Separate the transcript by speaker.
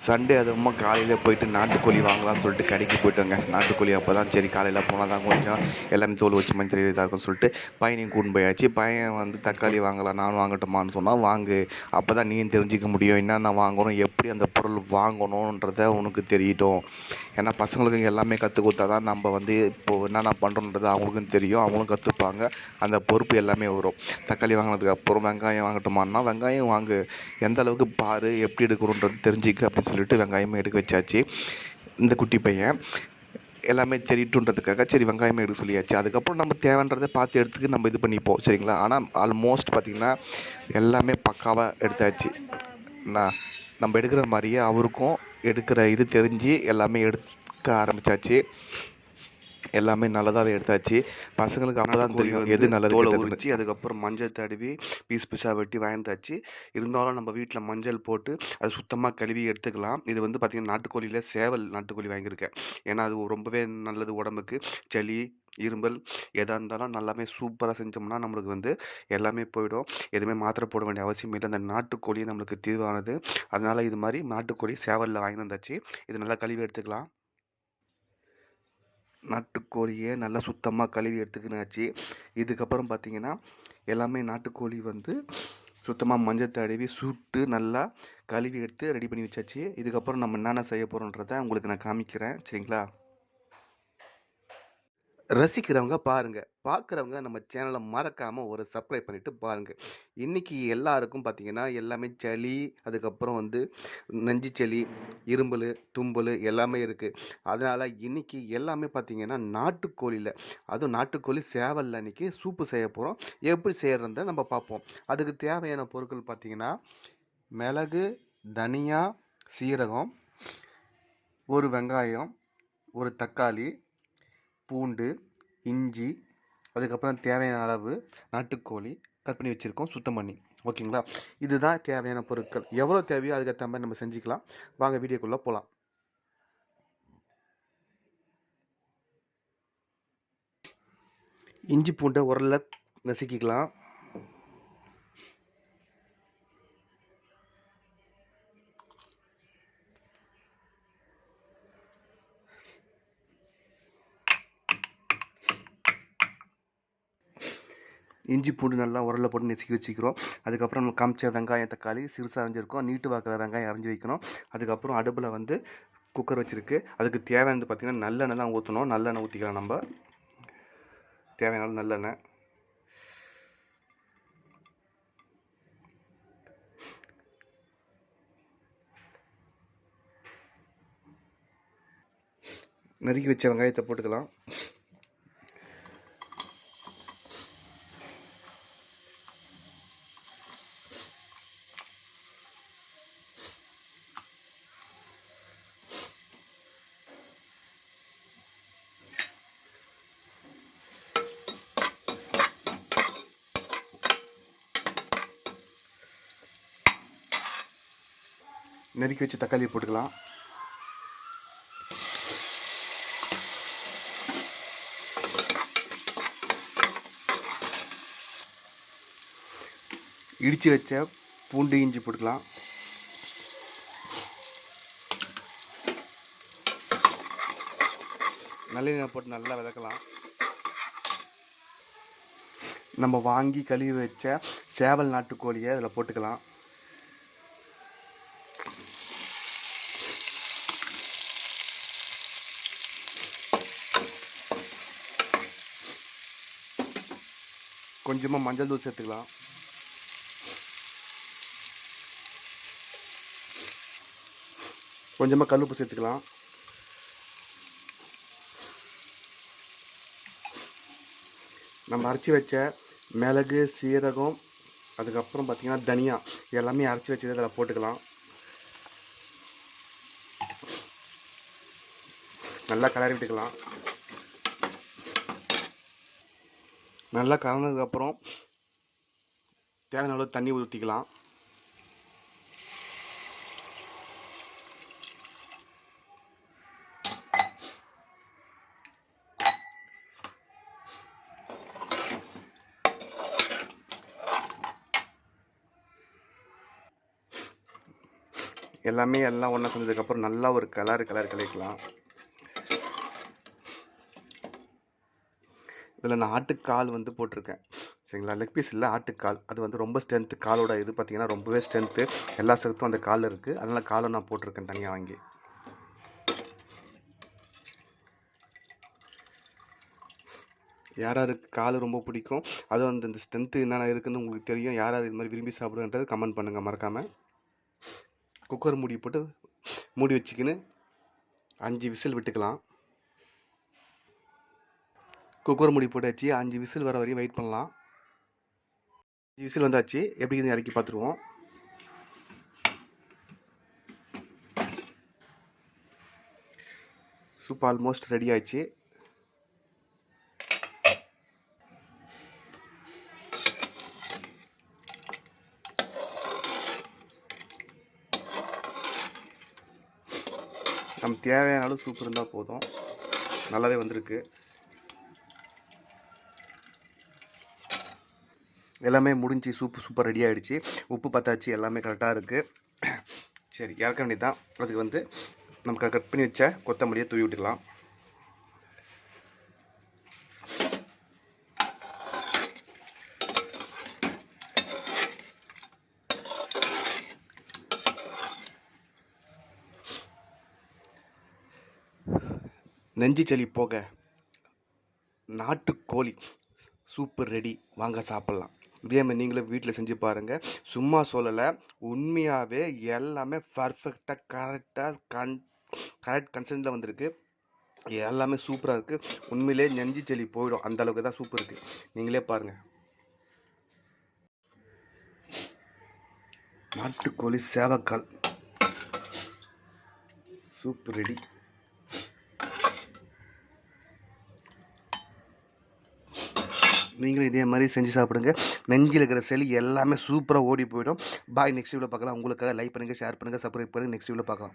Speaker 1: Sunday அதுவுமா காலையில் போயிட்டு நாட்டுக்கோழி வாங்கலாம்னு சொல்லிட்டு கடைக்கு போயிட்டோங்க. நாட்டுக்கோழி அப்போ தான் சரி காலையில் போனால் தான் கொஞ்சம் எல்லாமே தோல் வச்ச மாதிரி தெரிய இதாக இருக்கும்னு சொல்லிட்டு பையனையும் கூட்டின்னு போயாச்சு. பையன் வந்து தக்காளி வாங்கலாம், நானும் வாங்கட்டுமான்னு சொன்னால் வாங்கு, அப்போ தான் நீயும் தெரிஞ்சிக்க முடியும் என்னென்ன வாங்கணும், எப்படி அந்த பொருள் வாங்கணுன்றத உனக்கு தெரியட்டும். ஏன்னா பசங்களுக்கு எல்லாமே கற்றுக் கொடுத்தா தான் நம்ம வந்து இப்போது என்னென்ன பண்ணுறோன்றது அவங்களுக்கும் தெரியும், அவங்களும் கற்றுப்பாங்க, அந்த பொறுப்பு எல்லாமே வரும். தக்காளி வாங்கினதுக்கு அப்புறம் வெங்காயம் வாங்கட்டுமான்னா வெங்காயம் வாங்கு, எந்த அளவுக்கு பாரு, எப்படி எடுக்கணுன்றது தெரிஞ்சிக்க அப்படின்னு சொல்லிட்டு வெங்காயமே எடுக்க வச்சாச்சு. இந்த குட்டி பையன் எல்லாமே தெரியட்டுன்றதுக்காக சரி வெங்காயமே எடுக்க சொல்லியாச்சு. அதுக்கப்புறம் நம்ம தேவைன்றதை பார்த்து எடுத்துக்கு நம்ம இது பண்ணிப்போம், சரிங்களா. ஆனால் ஆல்மோஸ்ட் பார்த்திங்கன்னா எல்லாமே பக்காவாக எடுத்தாச்சு. நம்ம எடுக்கிற மாதிரியே அவருக்கும் எடுக்கிற இது தெரிஞ்சு எல்லாமே எடுக்க ஆரம்பித்தாச்சு. எல்லாமே நல்லதாகவே எடுத்தாச்சு. பசங்களுக்கு அப்போ தான் தெரியும் எது நல்லது
Speaker 2: தோலை
Speaker 1: கெட்டதுன்னு.
Speaker 2: உரித்து அதுக்கப்புறம் மஞ்சள் தடவி பீஸ் பீஸாக வெட்டி வாங்கிட்டாச்சு. இருந்தாலும் நம்ம வீட்டில் மஞ்சள் போட்டு அது சுத்தமாக கழுவி எடுத்துக்கலாம். இது வந்து பார்த்திங்கன்னா நாட்டுக்கோழியில் சேவல் நாட்டுக்கோழி வாங்கியிருக்கேன். ஏன்னா அது ரொம்பவே நல்லது உடம்புக்கு. சளி, இருமல் எதாக இருந்தாலும் நல்லாமே சூப்பராக செஞ்சோம்னா நம்மளுக்கு வந்து எல்லாமே போயிடும். எதுவுமே மாத்திரை போட வேண்டிய அவசியம் இல்லை. அந்த நாட்டுக்கோழி நம்மளுக்கு தீர்வானது. அதனால் இது மாதிரி நாட்டுக்கோழி சேவலில் வாங்கி வந்தாச்சு. இது நல்லா கழுவி எடுத்துக்கலாம். நாட்டுக்கோழியை நல்லா சுத்தமாக கழுவி எடுத்துக்கினாச்சு. இதுக்கப்புறம் பார்த்திங்கன்னா எல்லாமே நாட்டுக்கோழி வந்து சுத்தமாக மஞ்சள் தடவி சுட்டு நல்லா கழுவி எடுத்து ரெடி பண்ணி வச்சாச்சு. இதுக்கப்புறம் நம்ம என்னென்ன செய்ய போகிறோன்றதை உங்களுக்கு நான் காமிக்கிறேன், சரிங்களா. ரசிக்கிறவங்க பாருங்கள், பார்க்குறவங்க நம்ம சேனலை மறக்காமல் ஒரு சப்ஸ்கிரைப் பண்ணிவிட்டு பாருங்கள். இன்றைக்கி எல்லாருக்கும் பார்த்திங்கன்னா எல்லாமே சளி, அதுக்கப்புறம் வந்து நெஞ்சு சளி, இரும்பல், தும்பல் எல்லாமே இருக்குது. அதனால் இன்றைக்கி எல்லாமே பார்த்திங்கன்னா நாட்டுக்கோழியில், அதுவும் நாட்டுக்கோழி சேவலில் இன்றைக்கி சூப்பு செய்ய போகிறோம். எப்படி செய்கிறத நம்ம பார்ப்போம். அதுக்கு தேவையான பொருட்கள் பார்த்திங்கன்னா மிளகு, தனியா, சீரகம், ஒரு வெங்காயம், ஒரு தக்காளி, பூண்டு, இஞ்சி, அதுக்கப்புறம் தேவையான அளவு நாட்டுக்கோழி கட் பண்ணி வச்சுருக்கோம், சுத்தம் பண்ணி. ஓகேங்களா. இதுதான் தேவையான பொருட்கள். எவ்வளோ தேவையோ அதுக்கேற்ற மாதிரி நம்ம செஞ்சுக்கலாம். வாங்க வீடியோக்குள்ளே போகலாம். இஞ்சி பூண்டை உரல்ல நசுக்கிக்கலாம். இஞ்சி பூண்டு நல்லா உரலில் போட்டு நசுக்கி வச்சுக்கிறோம். அதுக்கப்புறம் நம்ம காமிச்ச வெங்காயம், தக்காளி சிறுசாக அரைஞ்சிருக்கோம். நீட்டு வாக்கில் வெங்காயம் அரைஞ்சி வைக்கணும். அதுக்கப்புறம் அடுப்பில் வந்து குக்கர் வச்சுருக்கு. அதுக்கு தேவையானது பார்த்திங்கன்னா நல்லெண்ணெய் தான் ஊற்றணும். நல்லெண்ணெய் ஊற்றிக்கலாம். நம்ம தேவையான நல்லெண்ணெய். நறுக்கி வச்ச வெங்காயத்தை போட்டுக்கலாம். நறுக்கி வச்சு தக்காளி போட்டுக்கலாம். இடித்து வச்ச பூண்டு, இஞ்சி போட்டுக்கலாம். நல்லெண்ணெய் போட்டு நல்லா வதக்கலாம். நம்ம வாங்கி கழுவி வச்ச சேவல் நாட்டுக்கோழியை அதில் போட்டுக்கலாம். கொஞ்சமாக மஞ்சள் தூள் சேர்த்துக்கலாம். கொஞ்சமாக கல்லுப்பு சேர்த்துக்கலாம். நம்ம அரைச்சி வச்ச மிளகு, சீரகம், அதுக்கப்புறம் பார்த்திங்கன்னா தனியா எல்லாமே அரைச்சி வச்சதை அதில் போட்டுக்கலாம். நல்லா கலரி விட்டுக்கலாம். நல்லா கலந்ததுக்கப்புறம் தேவையான அளவு தண்ணி ஊற்றிக்கலாம். எல்லாம் ஒன்றா செஞ்சதுக்கப்புறம் நல்லா ஒரு கிளறிக்கலாம். இதில் நான் ஆட்டுக்கால் வந்து போட்டிருக்கேன். சரிங்களா, லெக் பீஸ் இல்லை, ஆட்டுக்கால். அது வந்து ரொம்ப ஸ்ட்ரென்த்து. காலோட இது பார்த்திங்கன்னா ரொம்பவே ஸ்ட்ரென்த்து. எல்லா ஸ்ட்ரென்த்தும் அந்த காலில் இருக்குது. அதனால் காலும் நான் போட்டிருக்கேன் தனியாக வாங்கி. யார் யாருக்கு கால் ரொம்ப பிடிக்கும், அதுவும் அந்த ஸ்ட்ரென்த்து என்னென்ன இருக்குதுன்னு உங்களுக்கு தெரியும், யார் யார் இது மாதிரி விரும்பி சாப்பிடுன்றது கமெண்ட் பண்ணுங்கள் மறக்காமல். குக்கர் மூடி போட்டு மூடி வச்சுக்கின்னு 5 விசில் விட்டுக்கலாம். குக்கர் மூடி போட்டாச்சு. 5 விசில் வர வரையும் வெயிட் பண்ணலாம். 5 விசில் வந்தாச்சு. எப்படி இது இறக்கி பார்த்துருவோம். சூப் ஆல்மோஸ்ட் ரெடி ஆயிடுச்சு. நம்ம தேவையான அளவு சூப் இருந்தால் போதும். நல்லாவே வந்திருக்கு. எல்லாமே முடிஞ்சு சூப்பர் ரெடி ஆகிடுச்சு. உப்பு பத்தாச்சு, எல்லாமே கரெக்டாக இருக்குது. சரி, இறக்க வேண்டியது தான். அதுக்கு வந்து நமக்கு கட் பண்ணி வச்ச கொத்தமல்லியை தூவி விட்டுக்கலாம். நெஞ்சு சளி போக நாட்டுக்கோழி சூப்பர் ரெடி. வாங்க சாப்பிட்லாம். இதே மாதிரி நீங்களும் வீட்டில் செஞ்சு பாருங்கள். சும்மா சொல்லலை, உண்மையாகவே எல்லாமே பர்ஃபெக்டாக கரெக்ட் கன்சென்ட்டில் வந்திருக்கு. எல்லாமே சூப்பராக இருக்குது. உண்மையிலே நெஞ்சு சளி போயிடும், அந்தளவுக்கு தான் சூப்பர் இருக்குது. நீங்களே பாருங்கள். நாட்டுக்கோழி சேவக்கால் சூப்பர் ரெடி. நீங்களும் இதே மாதிரி செஞ்சு சாப்பிடுங்க. நெஞ்சில் இருக்கிற சளி எல்லாமே சூப்பராக ஓடி போயிடும். பாய், நெக்ஸ்ட் வீடியோவில் பார்க்கலாம். உங்களுக்காக லைக் பண்ணுங்கள், ஷேர் பண்ணுங்கள், சப்ஸ்கிரைப் பண்ணுங்கள். நெக்ஸ்ட் வீடியோவில் பார்க்கலாம்.